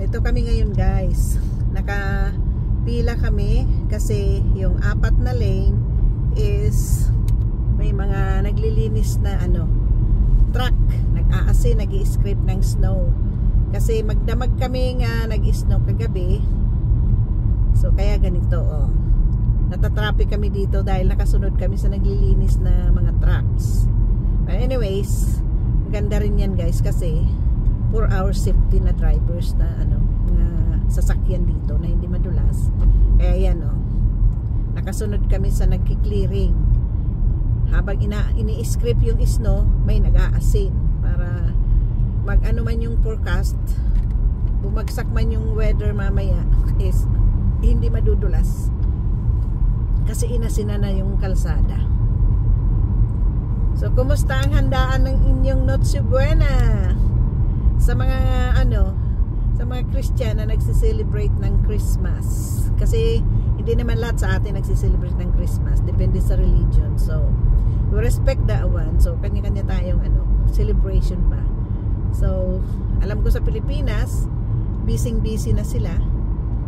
ito kami ngayon guys. Nakapila kami kasi yung 4 na lane is may mga naglilinis na truck, nag-aasin, nag-i-scrape ng snow. Kasi magdamag kami nga nag-snow kagabi. So kaya ganito natatraffic kami dito dahil nakasunod kami sa naglilinis na mga trucks. But anyways, maganda rin yan guys kasi for our safety na drivers na mga sasakyan dito na hindi madulas. Kaya yan nakasunod kami sa nagki-clearing. Habang ini-scrape yung snow, may nag-aasin para mag-ano man yung forecast, bumagsak man yung weather mamaya is hindi madudulas kasi inasina na yung kalsada. So kumusta ang handaan ng inyong Noche Buena sa mga sa mga Christian na nagse-celebrate ng Christmas? Kasi hindi naman lahat sa atin nagse-celebrate ng Christmas, depende sa religion. So we respect that one. So kanya-kanya tayong celebration ba. So alam ko sa Pilipinas busy na sila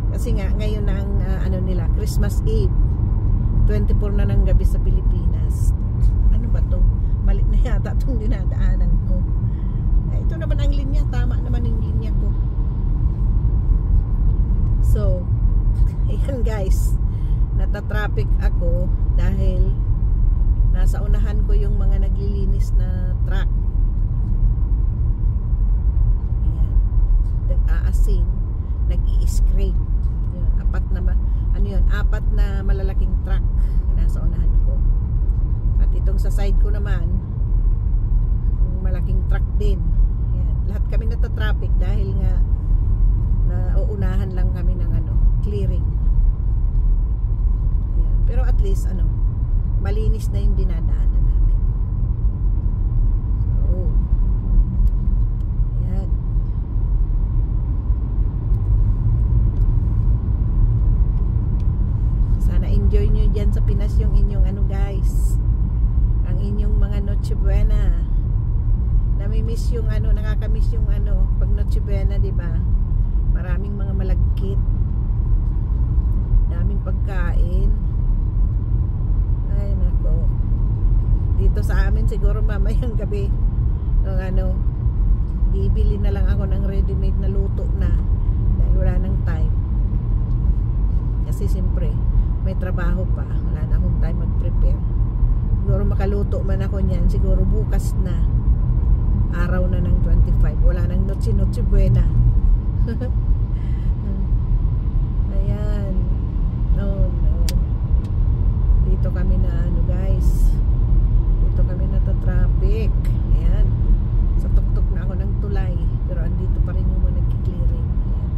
kasi nga ngayon ang nila Christmas Eve, 24 na ng gabi sa Pilipinas. Ano ba to? Mali na yata itong dinadaanan ko. Ito naman ang linya, tama naman yung linya ko. So ayan guys, natatraffic ako dahil nasa unahan ko yung mga naglilinis na truck. Ayan. Nag-aasin, nag-i-scrape. Yun, apat na malalaking truck nasa unahan ko. At itong sa side ko naman, malaking truck din. Ayan. Lahat kami natatraffic dahil nga nauunahan lang kami ng clearing. Ayan. Pero at least malinis na yung dinadaanan namin. So, ayan. Sana enjoy nyo dyan sa Pinas yung inyong guys, ang inyong mga Noche Buena. Namimiss yung nakakamiss yung pag Noche Buena, diba? Maraming mga malagkit, daming pagkain. Ay nako, dito sa amin siguro mamayang gabi bibili na lang ako ng ready-made na luto na dahil wala nang time. Kasi siyempre may trabaho pa, wala na akong time mag-prepare. Siguro makaluto man ako niyan siguro bukas na, araw na ng 25, wala nang Noche Buena. Ayan, no. Dito kami na guys, dito kami nata-traffic. Ayan, sa tuktok na ako ng tulay, pero andito pa rin yung mga nagki-clearing. Ayan,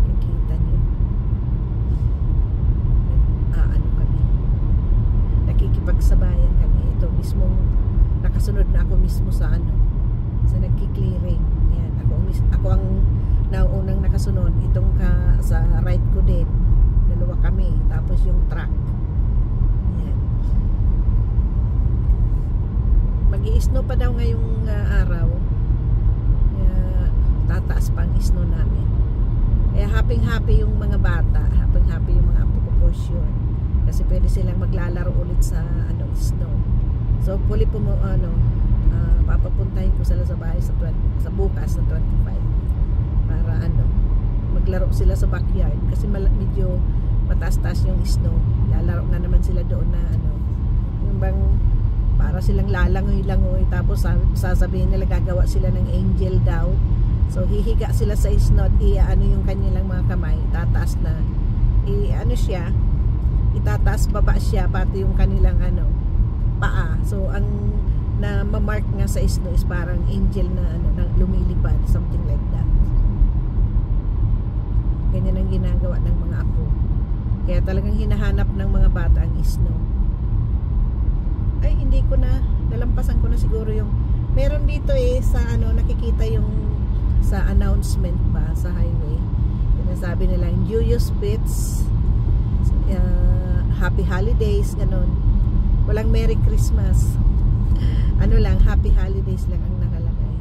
nakikita nyo, kami, nakikipagsabayan kami. Ito mismo, nakasunod na ako mismo sa sa nagki-clearing. Ayan, ako ang nauunang nakasunod. Itong sa right ko din, dalawa kami, tapos yung truck. Ayan. Mag-i-snow pa daw ngayong araw. Kaya tataas pa ang snow namin. Kaya happy yung mga bata, happy yung mga apo ko for sure. Kasi pwede silang maglalaro ulit sa snow. So hopefully papapuntahin ko sila sa bahay sa bukas sa 25 para maglaro sila sa backyard kasi medyo mataas-taas yung snow. Lalaro na naman sila doon na yung bang para silang lalangoy-langoy, tapos sasabihin nila gagawa sila ng angel daw. So hihiga sila sa snow at yung kanilang mga kamay, tataas na siya, itataas baba siya pati yung kanilang paa. So ang na ma-mark nga sa snow is parang angel na lumilipad, something like that. Ganyan ang ginagawa ng mga apo. Kaya talagang hinahanap ng mga bata ang snow. Ay, hindi ko na, nalampasan ko na siguro yung, meron dito sa nakikita yung sa announcement ba sa highway. Sinasabi nila, enjoy your spits, happy holidays, ganon. Walang Merry Christmas. Happy holidays lang ang nakalagay.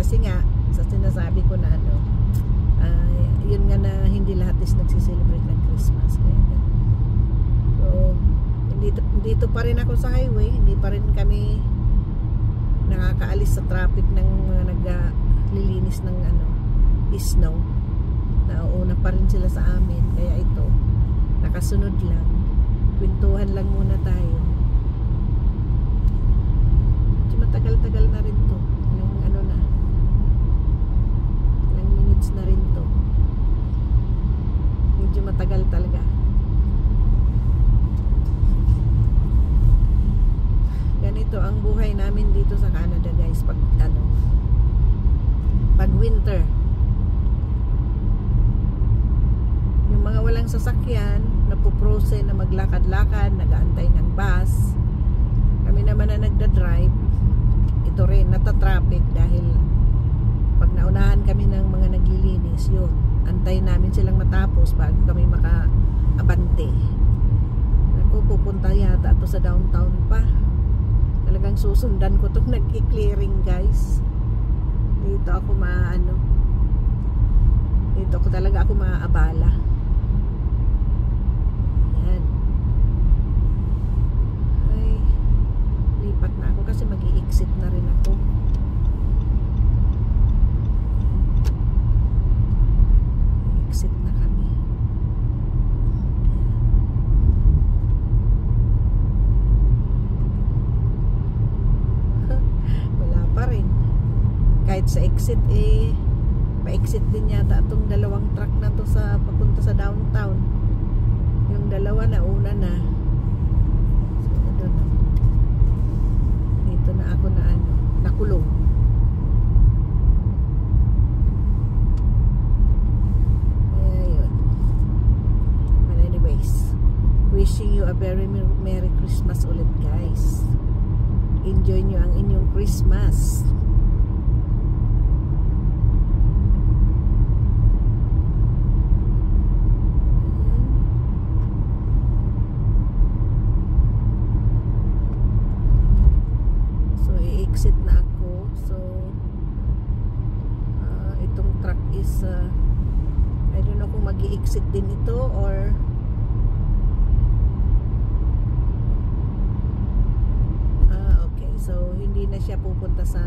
Kasi nga sa sinasabi ko na ano, yun nga na hindi lahat is nagsiselebrate ng Christmas. Kaya so dito pa rin ako sa highway, hindi pa rin kami nakakaalis sa traffic ng mga naglilinis ng ano, snow. Nauuna pa rin sila sa amin, kaya ito nakasunod lang, kwentuhan lang muna tayo. Matagal-tagal na rin to, ilang ano na, ilang minutes na rin to, medyo matagal talaga. Ganito ang buhay namin dito sa Canada, guys, pag ano, pag winter. Yung mga walang sasakyan, napuprose na maglakad-lakad, nag-aantay ng bus. Kami naman na nagda-drive, ito rin, natatraffic dahil pag naunahan kami ng mga naglilinis, yun, antay namin silang matapos bago kami maka-abante. Ako, pupunta yata ito sa downtown pa. Talagang susundan ko itong nag-clearing, guys. Dito ako dito ako talaga ako maaabala. Ayan. Ay, lipat na ako kasi mag-i-exit na rin ako. Exit na kami. Wala pa rin. Kahit sa exit pa-exit din yata itong dalawang truck na to sa papunta sa downtown. Yung dalawa na una na. So, dito na ako na nakulong. Ayun. But anyways, wishing you a very Merry Christmas ulit, guys. Enjoy nyo ang inyong Christmas. Exit na ako. So itong truck is I don't know kung mag-i-exit din ito or okay, so hindi na siya pupunta sa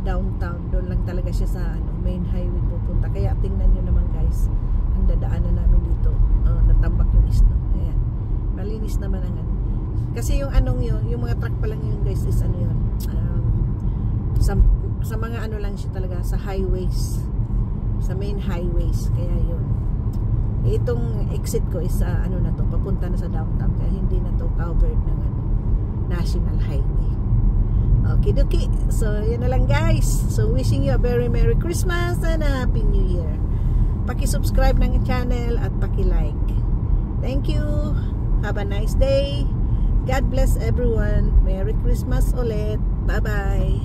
downtown, doon lang talaga siya sa main highway pupunta. Kaya tingnan nyo naman, guys, ang dadaanan namin dito, natambak yung snow. Ayan, malinis naman ang kasi yung yung mga truck pa lang yun, guys, is yun, sa mga lang siya talaga sa highways, sa main highways. Kaya yun, itong exit ko is na to, papunta na sa downtown, kaya hindi na to covered ng national highway. Okay, dokie. So yun na lang, guys. So wishing you a very Merry Christmas and a Happy New Year. Paki-subscribe ng channel at paki-like. Thank you. Have a nice day. God bless everyone. Merry Christmas ulit. Bye-bye.